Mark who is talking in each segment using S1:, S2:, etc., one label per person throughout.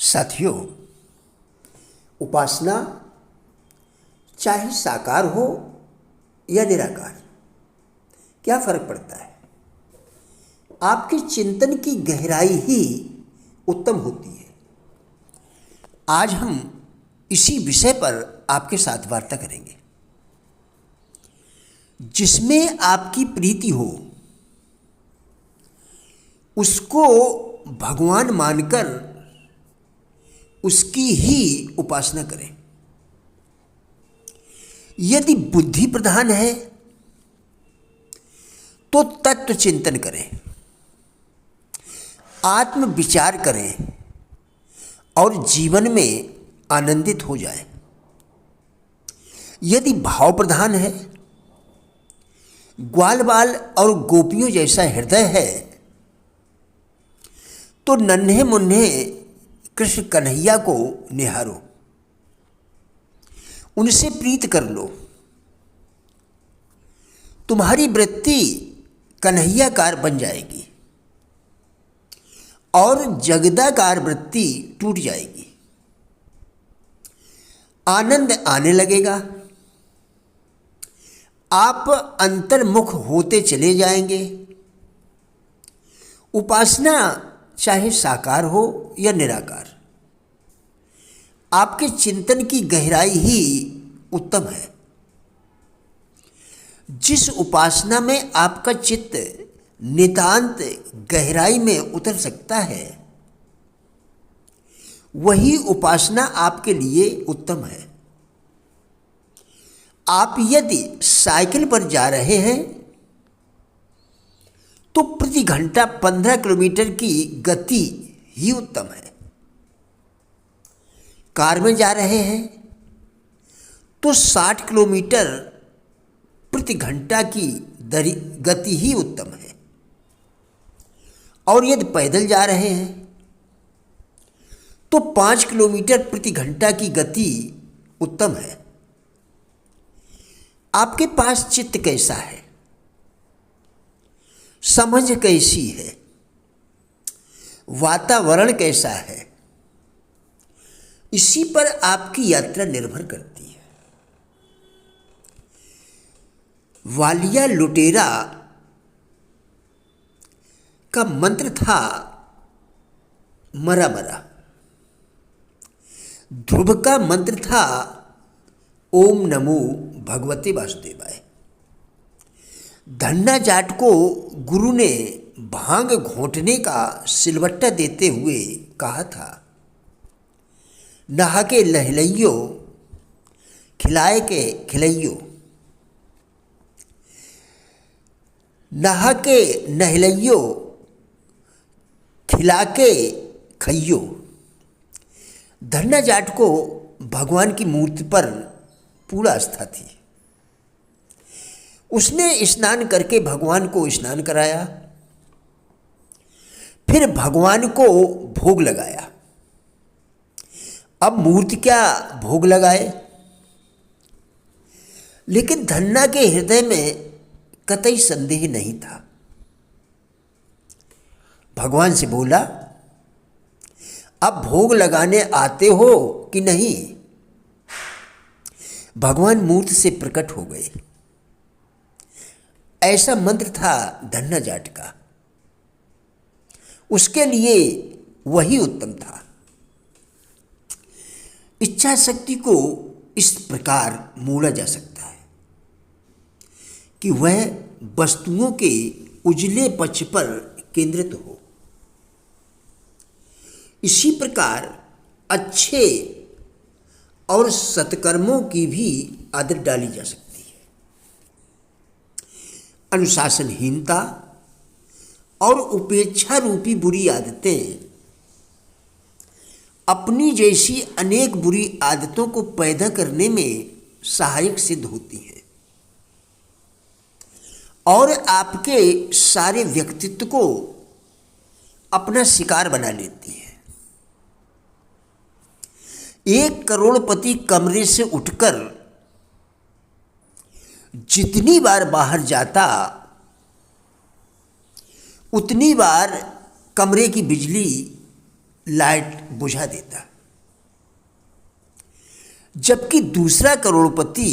S1: साथियों, उपासना चाहे साकार हो या निराकार, क्या फर्क पड़ता है। आपके चिंतन की गहराई ही उत्तम होती है। आज हम इसी विषय पर आपके साथ वार्ता करेंगे, जिसमें आपकी प्रीति हो उसको भगवान मानकर उसकी ही उपासना करें। यदि बुद्धि प्रधान है तो तत्व चिंतन करें, आत्म विचार करें और जीवन में आनंदित हो जाए। यदि भाव प्रधान है, ग्वाल बाल और गोपियों जैसा हृदय है, तो नन्हे मुन्ने कृष्ण कन्हैया को निहारो, उनसे प्रीत कर लो। तुम्हारी वृत्ति कन्हैयाकार बन जाएगी और जगदाकार वृत्ति टूट जाएगी। आनंद आने लगेगा, आप अंतर्मुख होते चले जाएंगे। उपासना चाहे साकार हो या निराकार, आपके चिंतन की गहराई ही उत्तम है। जिस उपासना में आपका चित्त नितांत गहराई में उतर सकता है, वही उपासना आपके लिए उत्तम है। आप यदि साइकिल पर जा रहे हैं तो प्रति घंटा 15 किलोमीटर की गति ही उत्तम है। कार में जा रहे हैं तो 60 किलोमीटर प्रति घंटा की गति ही उत्तम है। और यदि पैदल जा रहे हैं तो 5 किलोमीटर प्रति घंटा की गति उत्तम है। आपके पास चित्त कैसा है, समझ कैसी है, वातावरण कैसा है, इसी पर आपकी यात्रा निर्भर करती है। वालिया लुटेरा का मंत्र था मरा मरा, ध्रुव का मंत्र था ओम नमो भगवते वासुदेवाय। धन्ना जाट को गुरु ने भांग घोंटने का सिलवट्टा देते हुए कहा था, नहा के नहलइयो खिलाए के खिलइयो, नहा के नहलइयो खिला के खइयो। धन्ना जाट को भगवान की मूर्ति पर पूरा आस्था थी। उसने स्नान करके भगवान को स्नान कराया, फिर भगवान को भोग लगाया। अब मूर्ति क्या भोग लगाए, लेकिन धन्ना के हृदय में कतई संदेह नहीं था। भगवान से बोला, अब भोग लगाने आते हो कि नहीं। भगवान मूर्ति से प्रकट हो गए। ऐसा मंत्र था धन्ना जाट का, उसके लिए वही उत्तम था। इच्छा शक्ति को इस प्रकार मोड़ा जा सकता है कि वह वस्तुओं के उजले पक्ष पर केंद्रित हो। इसी प्रकार अच्छे और सत्कर्मों की भी आदत डाली जा सकती है। अनुशासनहीनता और उपेक्षा रूपी बुरी आदतें अपनी जैसी अनेक बुरी आदतों को पैदा करने में सहायक सिद्ध होती हैं और आपके सारे व्यक्तित्व को अपना शिकार बना लेती हैं। 1 करोड़पति कमरे से उठकर जितनी बार बाहर जाता, उतनी बार कमरे की बिजली लाइट बुझा देता, जबकि दूसरा करोड़पति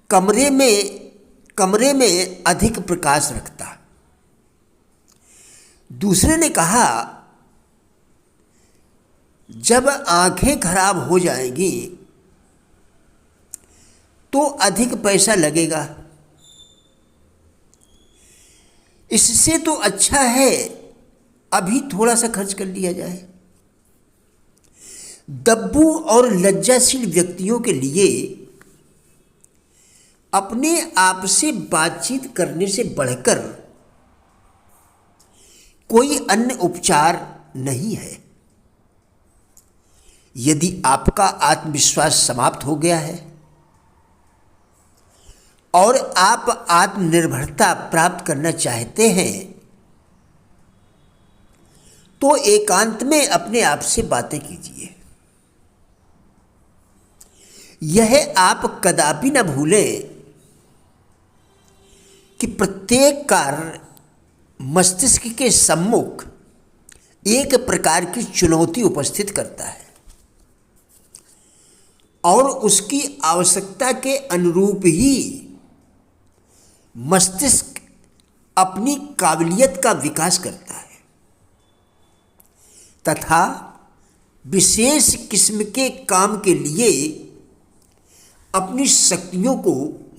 S1: कमरे में अधिक प्रकाश रखता। दूसरे ने कहा, जब आंखें खराब हो जाएंगी तो अधिक पैसा लगेगा, इससे तो अच्छा है अभी थोड़ा सा खर्च कर लिया जाए। दब्बू और लज्जाशील व्यक्तियों के लिए अपने आप से बातचीत करने से बढ़कर कोई अन्य उपचार नहीं है। यदि आपका आत्मविश्वास समाप्त हो गया है और आप आत्मनिर्भरता प्राप्त करना चाहते हैं तो एकांत में अपने आप से बातें कीजिए। यह आप कदापि न भूलें कि प्रत्येक कार्य मस्तिष्क के सम्मुख एक प्रकार की चुनौती उपस्थित करता है और उसकी आवश्यकता के अनुरूप ही मस्तिष्क अपनी काबिलियत का विकास करता है तथा विशेष किस्म के काम के लिए अपनी शक्तियों को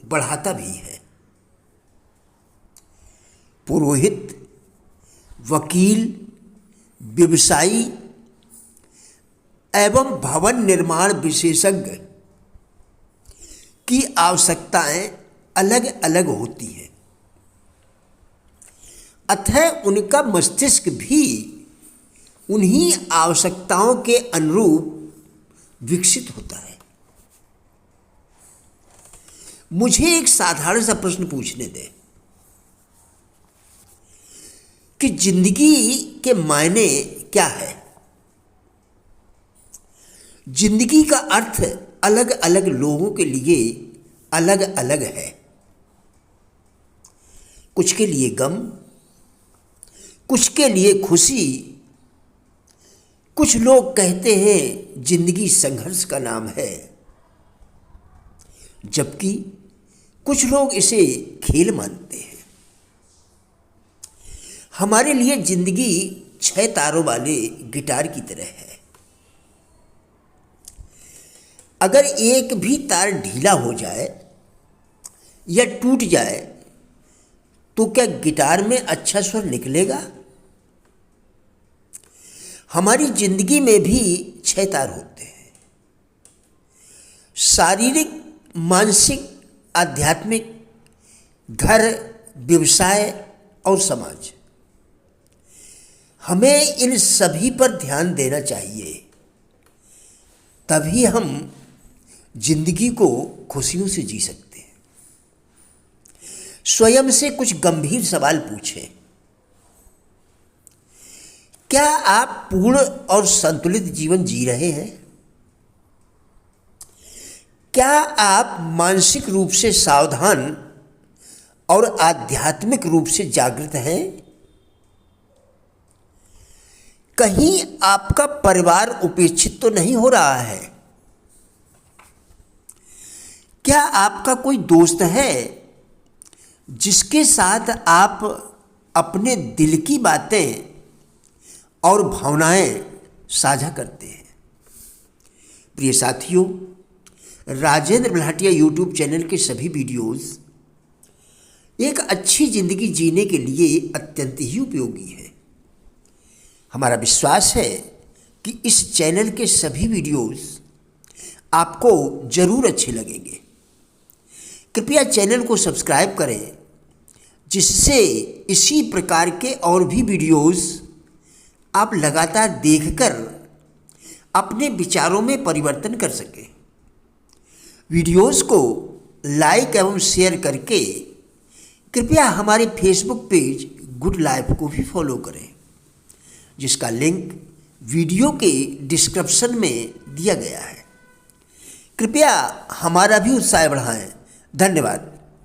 S1: बढ़ाता भी है। पुरोहित, वकील, व्यवसायी एवं भवन निर्माण विशेषज्ञ की आवश्यकताएं अलग अलग होती हैं, अतः उनका मस्तिष्क भी उन्हीं आवश्यकताओं के अनुरूप विकसित होता है। मुझे एक साधारण सा प्रश्न पूछने दें कि जिंदगी के मायने क्या है। जिंदगी का अर्थ अलग अलग लोगों के लिए अलग अलग है। कुछ के लिए गम, कुछ के लिए खुशी। कुछ लोग कहते हैं जिंदगी संघर्ष का नाम है, जबकि कुछ लोग इसे खेल मानते हैं। हमारे लिए जिंदगी 6 तारों वाले गिटार की तरह है। अगर एक भी तार ढीला हो जाए या टूट जाए तो क्या गिटार में अच्छा स्वर निकलेगा? हमारी जिंदगी में भी 6 तार होते हैं: शारीरिक, मानसिक, आध्यात्मिक, घर, व्यवसाय और समाज। हमें इन सभी पर ध्यान देना चाहिए, तभी हम जिंदगी को खुशियों से जी सकते हैं। स्वयं से कुछ गंभीर सवाल पूछें। क्या आप पूर्ण और संतुलित जीवन जी रहे हैं? क्या आप मानसिक रूप से सावधान और आध्यात्मिक रूप से जागृत हैं? कहीं आपका परिवार उपेक्षित तो नहीं हो रहा है? क्या आपका कोई दोस्त है जिसके साथ आप अपने दिल की बातें और भावनाएं साझा करते हैं? प्रिय साथियों, राजेंद्र बल्हाटिया यूट्यूब चैनल के सभी वीडियोस एक अच्छी जिंदगी जीने के लिए अत्यंत ही उपयोगी है। हमारा विश्वास है कि इस चैनल के सभी वीडियोस आपको जरूर अच्छे लगेंगे। कृपया चैनल को सब्सक्राइब करें, जिससे इसी प्रकार के और भी वीडियोस आप लगातार देखकर अपने विचारों में परिवर्तन कर सकें। वीडियोस को लाइक एवं शेयर करके कृपया हमारे फेसबुक पेज गुड लाइफ को भी फॉलो करें, जिसका लिंक वीडियो के डिस्क्रिप्शन में दिया गया है। कृपया हमारा भी उत्साह बढ़ाएं। धन्यवाद।